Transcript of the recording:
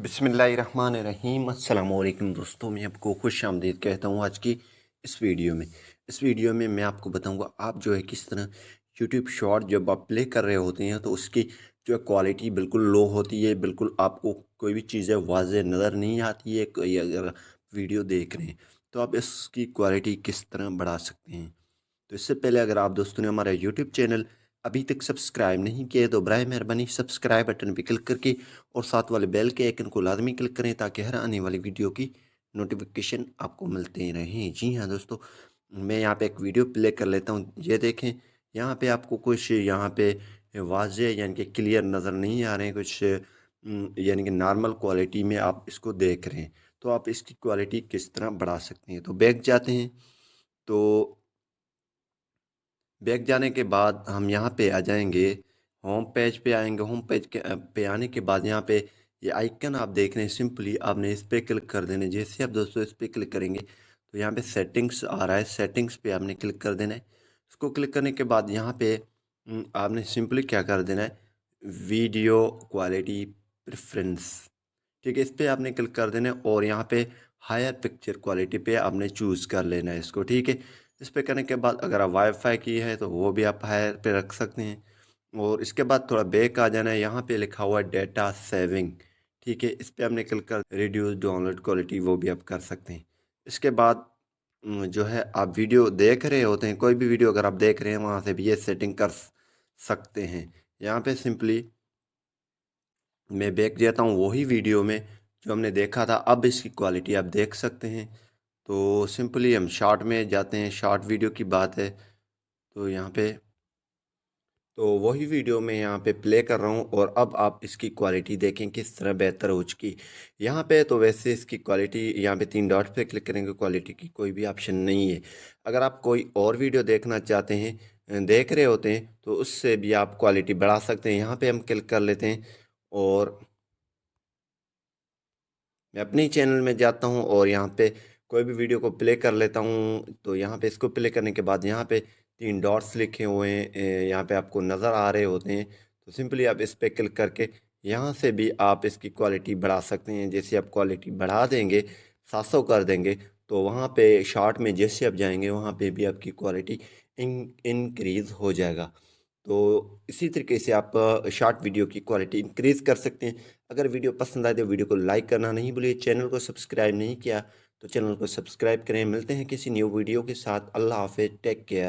बिस्मिल्लाहिर्रहमानिर्रहीम अस्सलाम वालेकुम दोस्तों, मैं आपको खुश आमदीद कहता हूँ आज की इस वीडियो में मैं आपको बताऊँगा आप जो है किस तरह यूट्यूब शॉर्ट जब आप प्ले कर रहे होते हैं तो उसकी जो है क्वालिटी बिल्कुल लो होती है। बिल्कुल आपको कोई भी चीज़ें वाज़ेह नज़र नहीं आती है। कोई अगर वीडियो देख रहे हैं तो आप इसकी क्वालिटी किस तरह बढ़ा सकते हैं। तो इससे पहले अगर आप दोस्तों ने हमारा यूट्यूब चैनल अभी तक सब्सक्राइब नहीं किया तो बराए मेहरबानी सब्सक्राइब बटन पर क्लिक करके और साथ वाले बेल के आइकन को लाजमी क्लिक करें ताकि हर आने वाली वीडियो की नोटिफिकेशन आपको मिलते रहें। जी हाँ दोस्तों, मैं यहाँ पे एक वीडियो प्ले कर लेता हूँ। ये देखें, यहाँ पे आपको कुछ यहाँ पे वाज़ेह यानी कि क्लियर नज़र नहीं आ रहे हैं। कुछ यानी कि नॉर्मल क्वालिटी में आप इसको देख रहे हैं। तो आप इसकी क्वालिटी किस तरह बढ़ा सकते हैं। तो बैक जाते हैं। तो बैक जाने के बाद हम यहाँ पे आ जाएंगे, होम पेज पे आएंगे। होम पेज के पे आने के बाद यहाँ पे ये आइकन आप देख रहे हैं, सिंपली आपने इस पे क्लिक कर देना है। जैसे आप दोस्तों इस पे क्लिक करेंगे तो यहाँ पे सेटिंग्स आ रहा है, सेटिंग्स पे आपने क्लिक कर देना है। इसको क्लिक करने के बाद यहाँ पे आपने सिंपली क्या कर देना है, वीडियो क्वालिटी प्रेफरेंस, ठीक है, इस पे आपने क्लिक कर देना है और यहाँ पे हायर पिक्चर क्वालिटी पे आपने चूज़ कर लेना है इसको, ठीक है। इस पे करने के बाद अगर आप वाईफाई की है तो वो भी आप हायर पे रख सकते हैं। और इसके बाद थोड़ा बैक आ जाना है, यहाँ पे लिखा हुआ है डेटा सेविंग, ठीक है, इस पे आपने क्लिक कर रिड्यूस डाउनलोड क्वालिटी वो भी आप कर सकते हैं। इसके बाद जो है आप वीडियो देख रहे होते हैं, कोई भी वीडियो अगर आप देख रहे हैं वहाँ से भी ये सेटिंग कर सकते हैं। यहाँ पे सिंपली मैं बैक जाता हूँ वही वीडियो में जो हमने देखा था, अब इसकी क्वालिटी आप देख सकते हैं। तो सिंपली हम शॉर्ट में जाते हैं, शॉर्ट वीडियो की बात है तो यहाँ पे तो वही वीडियो मैं यहाँ पे प्ले कर रहा हूँ और अब आप इसकी क्वालिटी देखें किस तरह बेहतर हो चुकी। यहाँ पे तो वैसे इसकी क्वालिटी यहाँ पे 3 डॉट पे क्लिक करेंगे, क्वालिटी की कोई भी ऑप्शन नहीं है। अगर आप कोई और वीडियो देखना चाहते हैं, देख रहे होते हैं तो उससे भी आप क्वालिटी बढ़ा सकते हैं। यहाँ पे हम क्लिक कर लेते हैं और मैं अपने ही चैनल में जाता हूँ और यहाँ पे कोई भी वीडियो को प्ले कर लेता हूँ। तो यहाँ पे इसको प्ले करने के बाद यहाँ पे 3 डॉट्स लिखे हुए हैं, यहाँ पे आपको नज़र आ रहे होते हैं। तो सिंपली आप इस पे क्लिक करके यहाँ से भी आप इसकी क्वालिटी बढ़ा सकते हैं। जैसे आप क्वालिटी बढ़ा देंगे, 700 कर देंगे, तो वहाँ पे शॉर्ट में जैसे आप जाएंगे वहाँ पे भी आपकी क्वालिटी इंक्रीज़ हो जाएगा। तो इसी तरीके से आप शॉर्ट वीडियो की क्वालिटी इंक्रीज़ कर सकते हैं। अगर वीडियो पसंद आए तो वीडियो को लाइक करना नहीं भूलिए। चैनल को सब्सक्राइब नहीं किया तो चैनल को सब्सक्राइब करें। मिलते हैं किसी न्यू वीडियो के साथ। अल्लाह हाफ़िज़, टेक केयर।